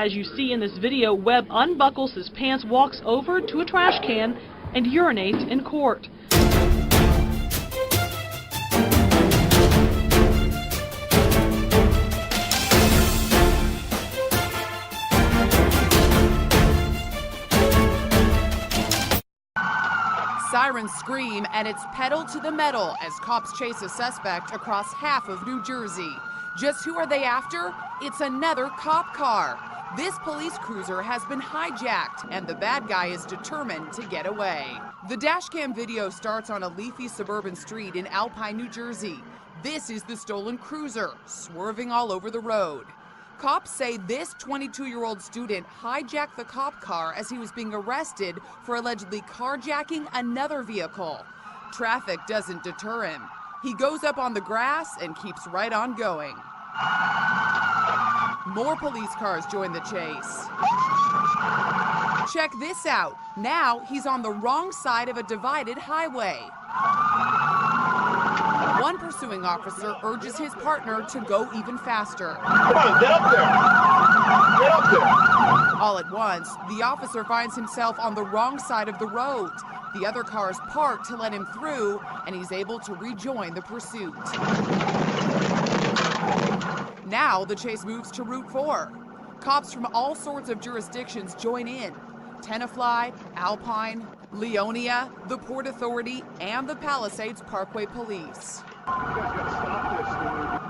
As you see in this video, Webb unbuckles his pants, walks over to a trash can, and urinates in court. Sirens scream and it's pedal to the metal as cops chase a suspect across half of New Jersey. Just who are they after? It's another cop car. This police cruiser has been hijacked and the bad guy is determined to get away. The dashcam video starts on a leafy suburban street in Alpine, New Jersey. This is the stolen cruiser, swerving all over the road. Cops say this 22-year-old student hijacked the cop car as he was being arrested for allegedly carjacking another vehicle. Traffic doesn't deter him. He goes up on the grass and keeps right on going. More police cars join the chase. Check this out. Now he's on the wrong side of a divided highway. One pursuing officer urges his partner to go even faster. Come on, get up there. Get up there. All at once, the officer finds himself on the wrong side of the road. The other cars park to let him through, and he's able to rejoin the pursuit. Now the chase moves to Route 4. Cops from all sorts of jurisdictions join in. Tenafly, Alpine, Leonia, the Port Authority, and the Palisades Parkway Police.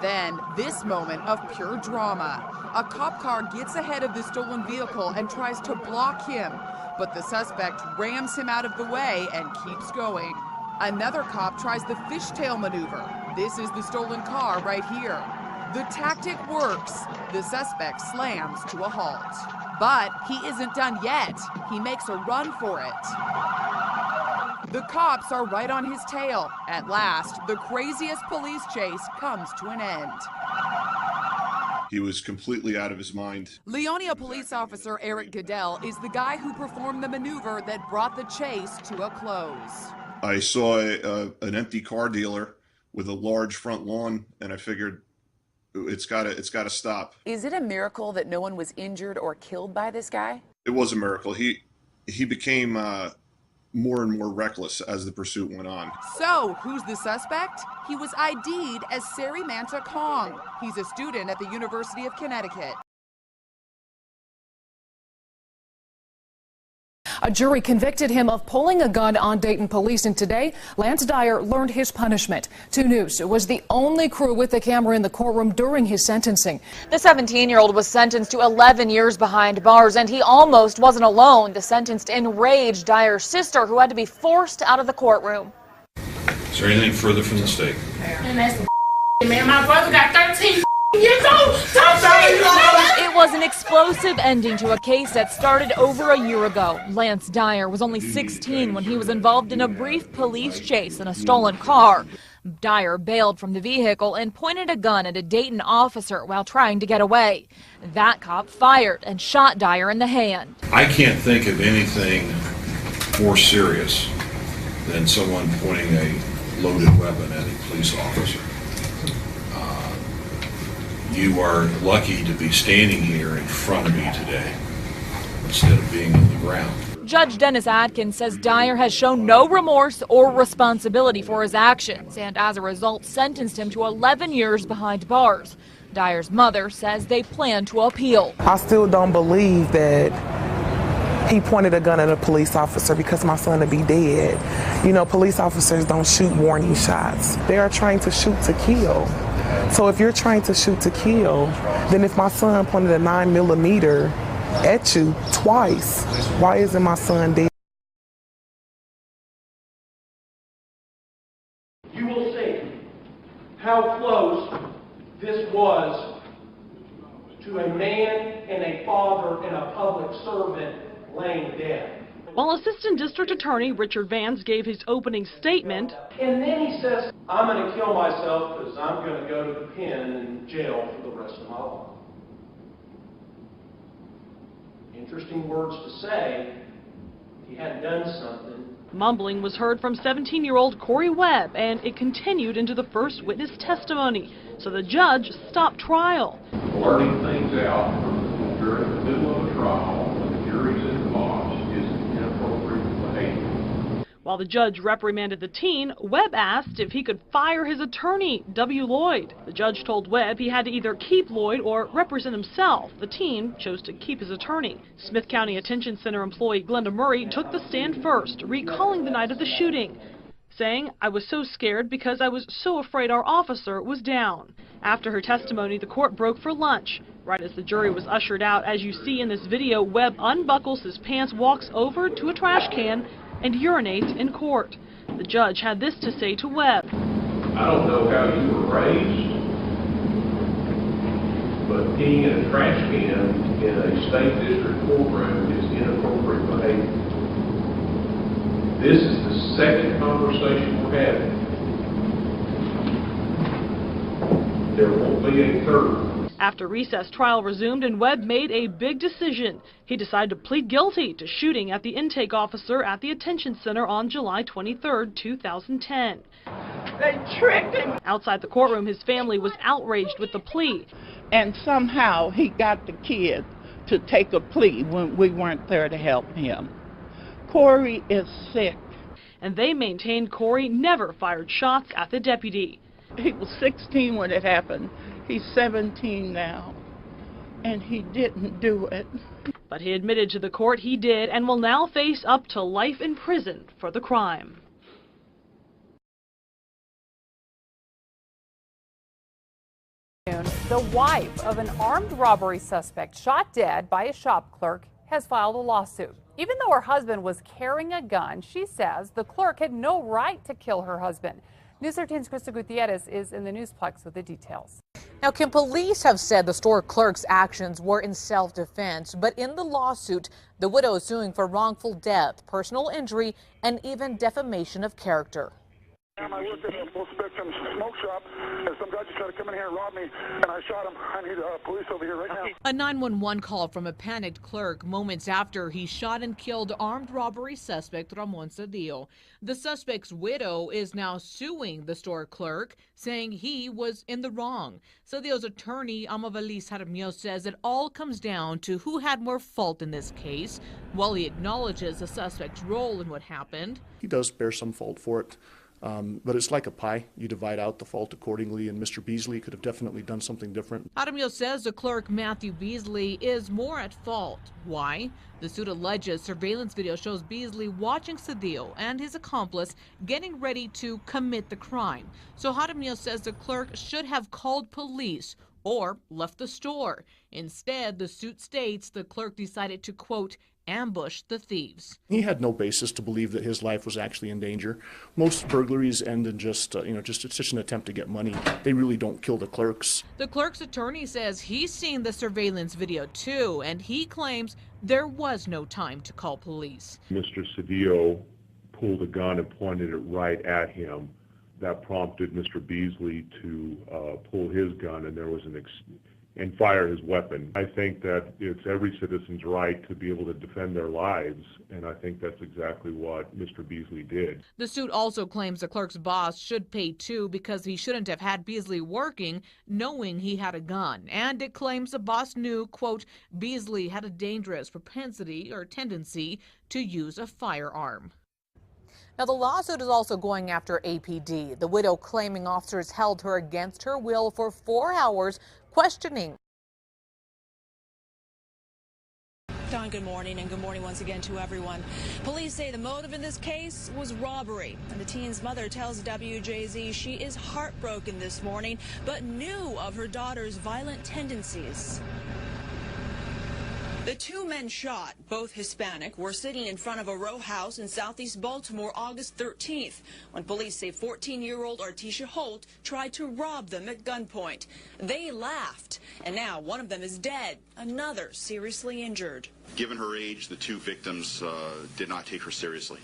Then, this moment of pure drama. A cop car gets ahead of the stolen vehicle and tries to block him, but the suspect rams him out of the way and keeps going. Another cop tries the fishtail maneuver. This is the stolen car right here. The tactic works. The suspect slams to a halt. But he isn't done yet. He makes a run for it. The cops are right on his tail. At last, the craziest police chase comes to an end. He was completely out of his mind. Leonia police officer Eric Goodell is the guy who performed the maneuver that brought the chase to a close. I saw an empty car dealer with a large front lawn, and I figured it's got to stop. Is it a miracle that no one was injured or killed by this guy? It was a miracle. He became more and more reckless as the pursuit went on. So, who's the suspect? He was ID'd as Sari Manta Kong. He's a student at the University of Connecticut. A jury convicted him of pulling a gun on Dayton police, and today, Lance Dyer learned his punishment. 2 News was the only crew with a camera in the courtroom during his sentencing. The 17-year-old was sentenced to 11 years behind bars, and he almost wasn't alone. The sentence enraged Dyer's sister, who had to be forced out of the courtroom. Is there anything further from the state? And that's man, my brother got 13 years old. It was an explosive ending to a case that started over a year ago. Lance Dyer was only 16 when he was involved in a brief police chase in a stolen car. Dyer bailed from the vehicle and pointed a gun at a Dayton officer while trying to get away. That cop fired and shot Dyer in the hand. I can't think of anything more serious than someone pointing a loaded weapon at a police officer. You are lucky to be standing here in front of me today instead of being on the ground. Judge Dennis Adkins says Dyer has shown no remorse or responsibility for his actions, and as a result sentenced him to 11 years behind bars. Dyer's mother says they plan to appeal. I still don't believe that he pointed a gun at a police officer because my son would be dead. You know, police officers don't shoot warning shots. They are trying to shoot to kill. So if you're trying to shoot to kill, then if my son pointed a 9mm at you twice, why isn't my son dead? You will see how close this was to a man and a father and a public servant laying dead. While Assistant District Attorney Richard Vance gave his opening statement, and then he says, I'm going to kill myself because I'm going to go to the pen and jail for the rest of my life. Interesting words to say. If he hadn't done something. mumbling was heard from 17-year-old Corey Webb, and it continued into the first witness testimony. So the judge stopped trial. Blurting things out during the middle of a trial when the jury's in the box is inappropriate behavior. While the judge reprimanded the teen, Webb asked if he could fire his attorney, W. Lloyd. The judge told Webb he had to either keep Lloyd or represent himself. The teen chose to keep his attorney. Smith County Attention Center employee Glenda Murray took the stand first, recalling the night of the shooting, saying, "I was so scared because I was so afraid our officer was down." After her testimony, the court broke for lunch. Right as the jury was ushered out, as you see in this video, Webb unbuckles his pants, walks over to a trash can, and urinates in court. The judge had this to say to Webb. I don't know how you were raised, but peeing in a trash can in a state district courtroom is inappropriate behavior. This is the second conversation we're having. There won't be a third. After recess, trial resumed and Webb made a big decision. He decided to plead guilty to shooting at the intake officer at the Attention Center on July 23, 2010. They tricked him. Outside the courtroom, his family was outraged with the plea. And somehow he got the kid to take a plea when we weren't there to help him. Corey is sick. And they maintained Corey never fired shots at the deputy. He was 16 when it happened. He's 17 now, and he didn't do it. But he admitted to the court he did and will now face up to life in prison for the crime. The wife of an armed robbery suspect shot dead by a shop clerk has filed a lawsuit. Even though her husband was carrying a gun, she says the clerk had no right to kill her husband. News 13's Krista Gutierrez is in the Newsplex with the details. Now, Kim, police have said the store clerk's actions were in self-defense, but in the lawsuit, the widow is suing for wrongful death, personal injury, and even defamation of character. I worked at a full-spectrum smoke shop, and some guy just tried to come in here and rob me, and I shot him. I need police over here right now. A 911 call from a panicked clerk moments after he shot and killed armed robbery suspect Ramon Cedillo. The suspect's widow is now suing the store clerk, saying he was in the wrong. Cedillo's attorney, Amavalis Jaramillo, says it all comes down to who had more fault in this case. While he acknowledges the suspect's role in what happened, he does bear some fault for it. But it's like a pie. You divide out the fault accordingly, and Mr. Beasley could have definitely done something different. Jaramillo says the clerk, Matthew Beasley, is more at fault. Why? The suit alleges surveillance video shows Beasley watching Cedillo and his accomplice getting ready to commit the crime. So Jaramillo says the clerk should have called police or left the store. Instead, the suit states the clerk decided to, quote, ambush the thieves. He had no basis to believe that his life was actually in danger. Most burglaries end in just it's just an attempt to get money. They really don't kill the clerks. The clerk's attorney says he's seen the surveillance video too, and he claims there was no time to call police. Mr. Cedillo pulled a gun and pointed it right at him. That prompted Mr. Beasley to pull his gun, and there was and fire his weapon. I think that it's every citizen's right to be able to defend their lives, and I think that's exactly what Mr. Beasley did. The suit also claims the clerk's boss should pay too because he shouldn't have had Beasley working knowing he had a gun. And it claims the boss knew, quote, Beasley had a dangerous propensity or tendency to use a firearm. Now, the lawsuit is also going after APD, the widow claiming officers held her against her will for 4 hours, questioning. Don, good morning, and good morning once again to everyone. Police say the motive in this case was robbery, and the teen's mother tells WJZ she is heartbroken this morning, but knew of her daughter's violent tendencies. The two men shot, both Hispanic, were sitting in front of a row house in southeast Baltimore August 13th when police say 14-year-old Artisha Holt tried to rob them at gunpoint. They laughed, and now one of them is dead, another seriously injured. Given her age, the two victims did not take her seriously,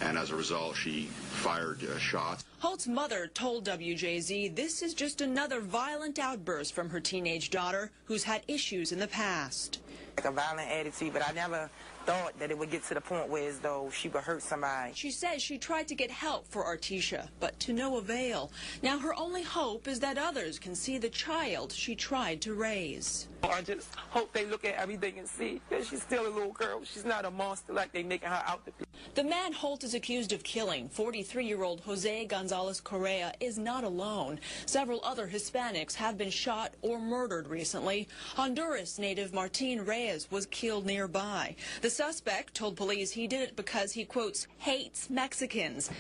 and as a result, she fired shots. Holt's mother told WJZ this is just another violent outburst from her teenage daughter who's had issues in the past. A violent attitude, but I never thought that it would get to the point where as though she would hurt somebody. She says she tried to get help for Artisha, but to no avail. Now her only hope is that others can see the child she tried to raise. I just hope they look at everything and see that she's still a little girl. She's not a monster like they making her out to be. The man Holt is accused of killing, 43-year-old Jose Gonzalez Correa, is not alone. Several other Hispanics have been shot or murdered recently. Honduras native Martin Reyes was killed nearby. The suspect told police he did it because he, quotes, hates Mexicans.